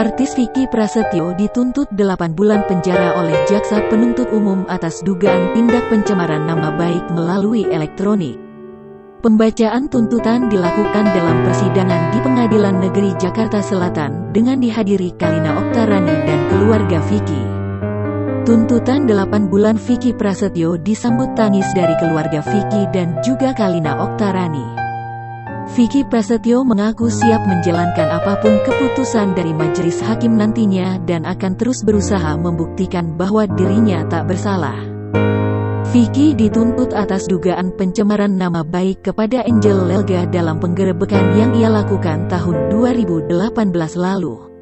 Artis Vicky Prasetyo dituntut 8 bulan penjara oleh Jaksa Penuntut Umum atas dugaan tindak pencemaran nama baik melalui elektronik. Pembacaan tuntutan dilakukan dalam persidangan di Pengadilan Negeri Jakarta Selatan dengan dihadiri Kalina Oktarani dan keluarga Vicky. Tuntutan 8 bulan Vicky Prasetyo disambut tangis dari keluarga Vicky dan juga Kalina Oktarani. Vicky Prasetyo mengaku siap menjalankan apapun keputusan dari majelis hakim nantinya dan akan terus berusaha membuktikan bahwa dirinya tak bersalah. Vicky dituntut atas dugaan pencemaran nama baik kepada Angel Lelga dalam penggerebekan yang ia lakukan tahun 2018 lalu.